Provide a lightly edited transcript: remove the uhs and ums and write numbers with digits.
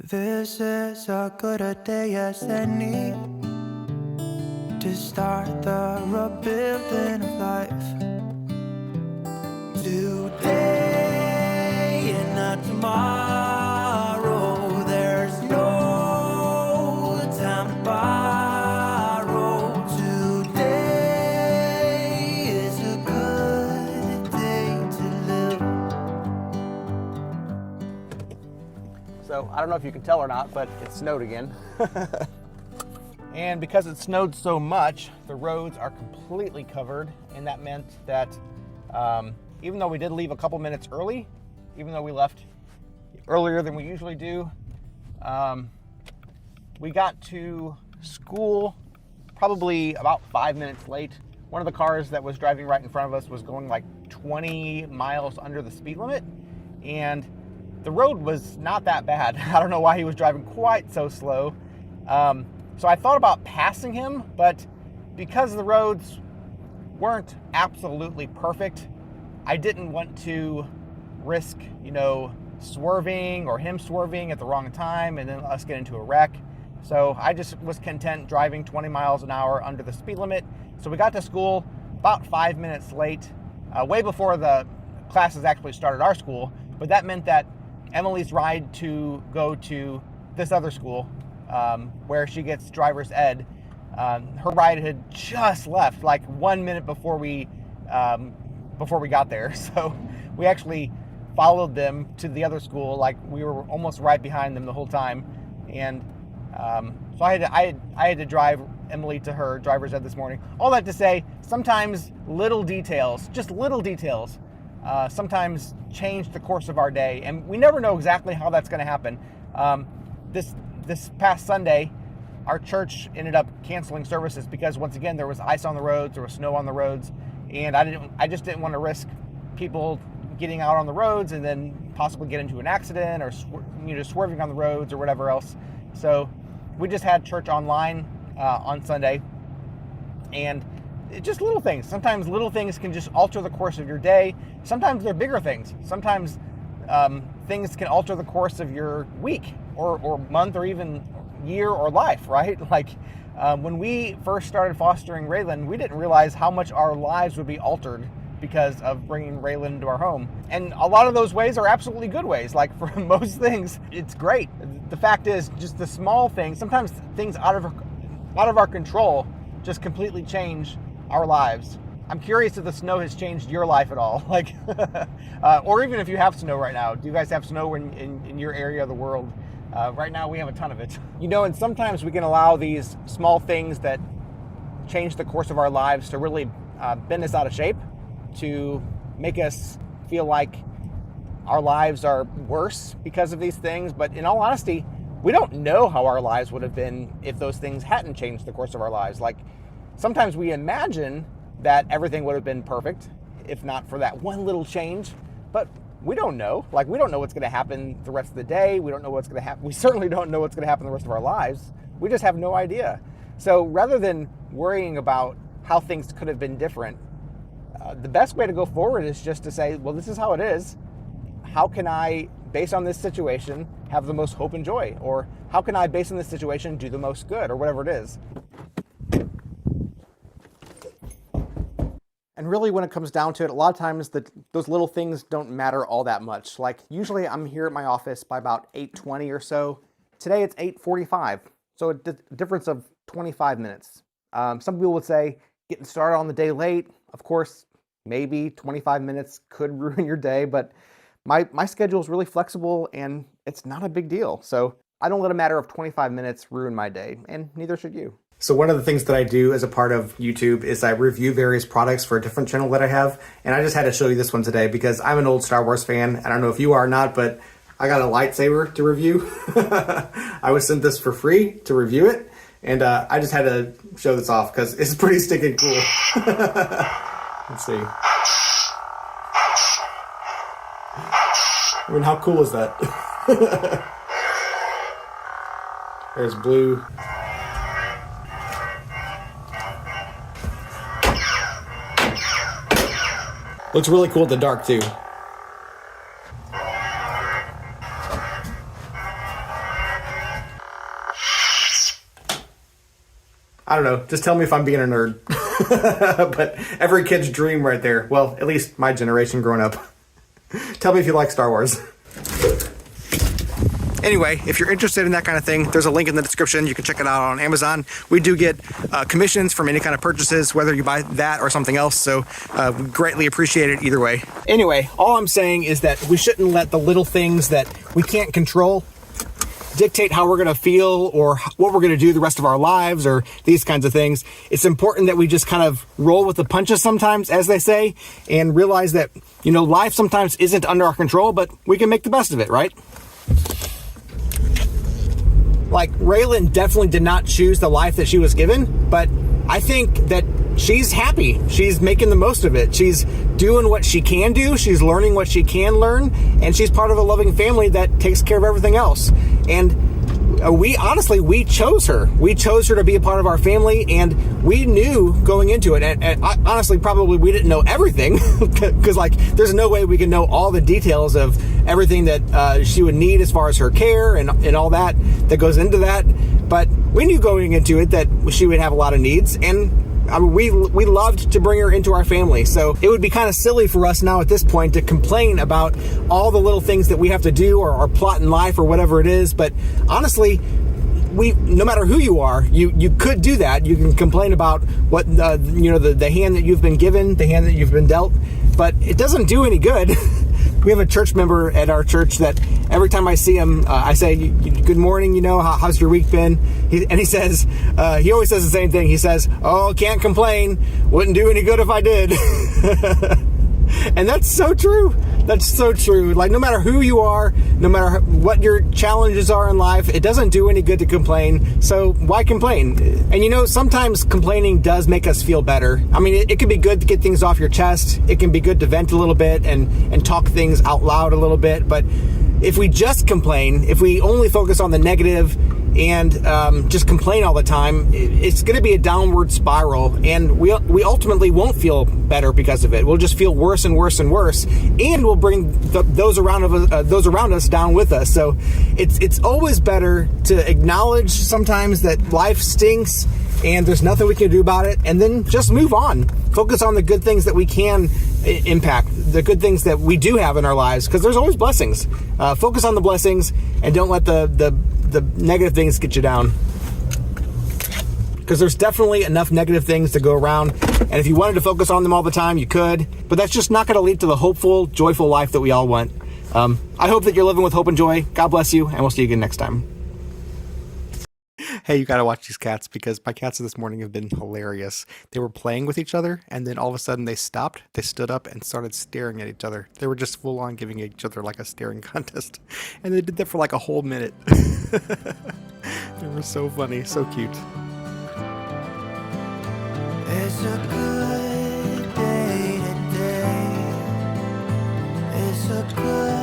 This is as good a day as any to start the rebuilding of life. Today and not tomorrow. There's no time to borrow. Today is a good day to live. So I don't know if you can tell or not, but it snowed again. And because it snowed so much, the roads are completely covered, and that meant that even though we did leave a couple minutes early, even though we left earlier than we usually do, we got to school probably about 5 minutes late. One of the cars that was driving right in front of us was going like 20 miles under the speed limit, and the road was not that bad. I don't know why he was driving quite so slow. So I thought about passing him, but because the roads weren't absolutely perfect, I didn't want to risk, swerving or him swerving at the wrong time and then us get into a wreck. So I just was content driving 20 miles an hour under the speed limit. So we got to school about 5 minutes late, way before the classes actually started our school. But that meant that Emily's ride to go to this other school, where she gets driver's ed, her ride had just left like 1 minute before we got there. So we actually followed them to the other school, like we were almost right behind them the whole time. And so I had to drive Emily to her driver's ed this morning. All that to say, sometimes little details, just little details, sometimes change the course of our day, and we never know exactly how that's going to happen. This past Sunday, our church ended up canceling services because once again there was ice on the roads, there was snow on the roads, and I just didn't want to risk people getting out on the roads and then possibly get into an accident or swerving on the roads or whatever else. So we just had church online on Sunday, and just little things. Sometimes little things can just alter the course of your day. Sometimes they're bigger things. Sometimes things can alter the course of your week or month or even year or life, right? Like when we first started fostering Raylan, we didn't realize how much our lives would be altered because of bringing Raylan into our home. And a lot of those ways are absolutely good ways. Like for most things, it's great. The fact is, just the small things, sometimes things out of our control just completely change our lives. I'm curious if the snow has changed your life at all, like, or even if you have snow right now. Do you guys have snow in your area of the world? Right now we have a ton of it. And sometimes we can allow these small things that change the course of our lives to really bend us out of shape, to make us feel like our lives are worse because of these things. But in all honesty, we don't know how our lives would have been if those things hadn't changed the course of our lives. Like, sometimes we imagine that everything would have been perfect if not for that one little change, but we don't know. Like, we don't know what's going to happen the rest of the day. We don't know what's going to happen. We certainly don't know what's going to happen the rest of our lives. We just have no idea. So rather than worrying about how things could have been different, the best way to go forward is just to say, well, this is how it is. How can I, based on this situation, have the most hope and joy? Or how can I, based on this situation, do the most good, or whatever it is? And really, when it comes down to it, a lot of times those little things don't matter all that much. Like, usually I'm here at my office by about 8:20 or so. Today it's 8:45, so a difference of 25 minutes. Some people would say getting started on the day late. Of course, maybe 25 minutes could ruin your day, but my schedule is really flexible and it's not a big deal. So I don't let a matter of 25 minutes ruin my day, and neither should you. So one of the things that I do as a part of YouTube is I review various products for a different channel that I have. And I just had to show you this one today because I'm an old Star Wars fan. I don't know if you are or not, but I got a lightsaber to review. I was sent this for free to review it. And I just had to show this off because it's pretty stinking cool. Let's see. I mean, how cool is that? There's blue. Looks really cool in the dark too. I don't know. Just tell me if I'm being a nerd. But every kid's dream right there. Well, at least my generation growing up. Tell me if you like Star Wars. Anyway, if you're interested in that kind of thing, there's a link in the description. You can check it out on Amazon. We do get commissions from any kind of purchases, whether you buy that or something else. So we greatly appreciate it either way. Anyway, all I'm saying is that we shouldn't let the little things that we can't control dictate how we're going to feel or what we're going to do the rest of our lives or these kinds of things. It's important that we just kind of roll with the punches sometimes, as they say, and realize that, you know, life sometimes isn't under our control, but we can make the best of it, right? Like, Raylan definitely did not choose the life that she was given, but I think that she's happy. She's making the most of it. She's doing what she can do. She's learning what she can learn, and she's part of a loving family that takes care of everything else. And we chose her. We chose her to be a part of our family, and we knew going into it, and honestly, probably we didn't know everything, because like, there's no way we can know all the details of everything that she would need as far as her care and all that goes into that. But we knew going into it that she would have a lot of needs, and I mean, we loved to bring her into our family. So it would be kind of silly for us now at this point to complain about all the little things that we have to do or our plot in life or whatever it is. But honestly, no matter who you are, you could do that. You can complain about what, the hand that you've been given, the hand that you've been dealt, but it doesn't do any good. We have a church member at our church that every time I see him, I say, good morning, how's your week been? He says, he always says the same thing. He says, oh, can't complain. Wouldn't do any good if I did. And that's so true. That's so true. Like, no matter who you are, no matter what your challenges are in life, it doesn't do any good to complain. So why complain? And sometimes complaining does make us feel better. I mean, it can be good to get things off your chest. It can be good to vent a little bit and talk things out loud a little bit. But if we just complain, if we only focus on the negative and just complain all the time, it's going to be a downward spiral, and we ultimately won't feel better because of it. We'll just feel worse and worse and worse, and we'll bring those around us down with us. So it's always better to acknowledge sometimes that life stinks and there's nothing we can do about it, and then just move on. Focus on the good things that we can impact, the good things that we do have in our lives, because there's always blessings. Focus on the blessings and don't let the negative things get you down, because there's definitely enough negative things to go around, and if you wanted to focus on them all the time, you could, but that's just not going to lead to the hopeful, joyful life that we all want. I hope that you're living with hope and joy. God bless you, and we'll see you again next time. Hey, you gotta watch these cats, because my cats this morning have been hilarious. They were playing with each other, and then all of a sudden they stopped, they stood up, and started staring at each other. They were just full on giving each other like a staring contest. And they did that for like a whole minute. They were so funny, so cute. It's a good day today. It's a good